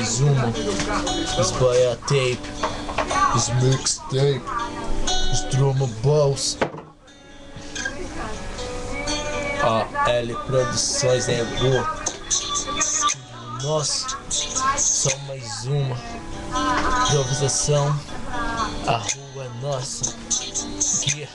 mais uma. Espalha tape, os mixtape, os drama balls. AL Produções é boa. Nossa, só mais uma improvisação. A rua é nossa. Yeah.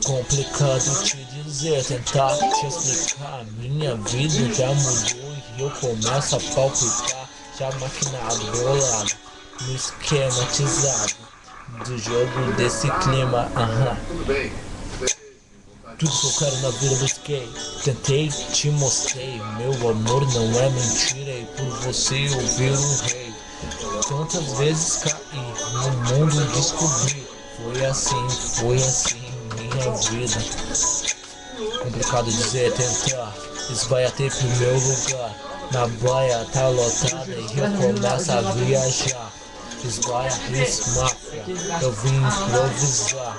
Complicado te dizer, tentar te explicar. Minha vida já mudou e eu começo a palpitar. Já maquinado, bolado, no esquematizado do jogo desse clima. Tudo que eu quero na vida busquei. Tentei, te mostrei. Meu amor não é mentira. E por você eu vir um rei. Tantas vezes caí, no mundo descobri. Foi assim minha vida. Complicado dizer, tentar esbaiatei pro meu lugar. Na baia tá lotada e eu começo a viajar. Esbaia, máfia, eu vim improvisar.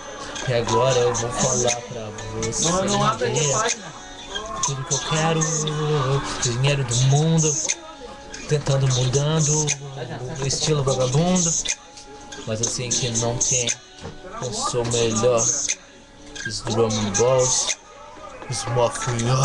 E agora eu vou falar pra você. Tudo que eu quero, dinheiro do mundo. Tentando mudando o estilo vagabundo. Mas assim que não tem, eu sou melhor. Os drum balls, os mafia.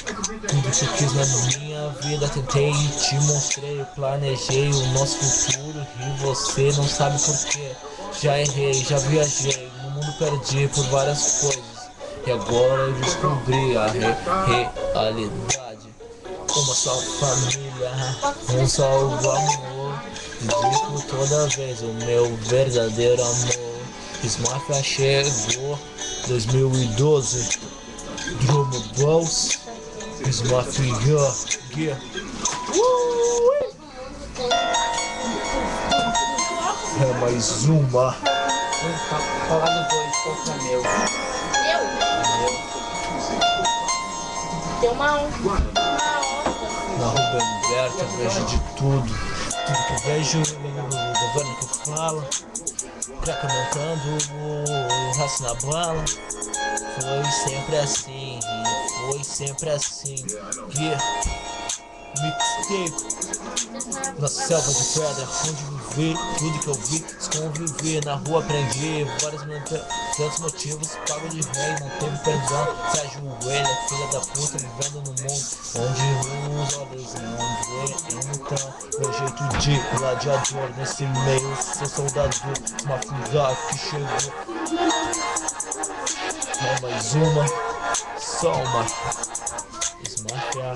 Tudo que eu quis na minha vida, tentei e te mostrei. Planejei o nosso futuro e você não sabe porquê. Já errei, já viajei, no mundo perdi por várias coisas. E agora eu descobri a realidade. Uma só família, um só amor. Digo toda vez o meu verdadeiro amor. Mafia chegou 2012. Drum balls, Mafia, yeah. É mais uma. Falar do dois, qual que é meu? Tem uma Na Rua Humberto eu vejo de tudo. Tudo que eu vejo, o governo que fala. Preca montando o raço na bala. Foi sempre assim, foi sempre assim. Yeah. Mixtape na selva de pedra, onde vivi, tudo que eu vi, convivi. Na rua aprendi tantos motivos, pago de rei, não teve perdão. Se ajoelha, filha da puta, vivendo no mundo onde os olhos não veem. Então, meu jeito de gladiador nesse meio, ser soldado, mafia que chegou. É mais uma, só uma. Mafia,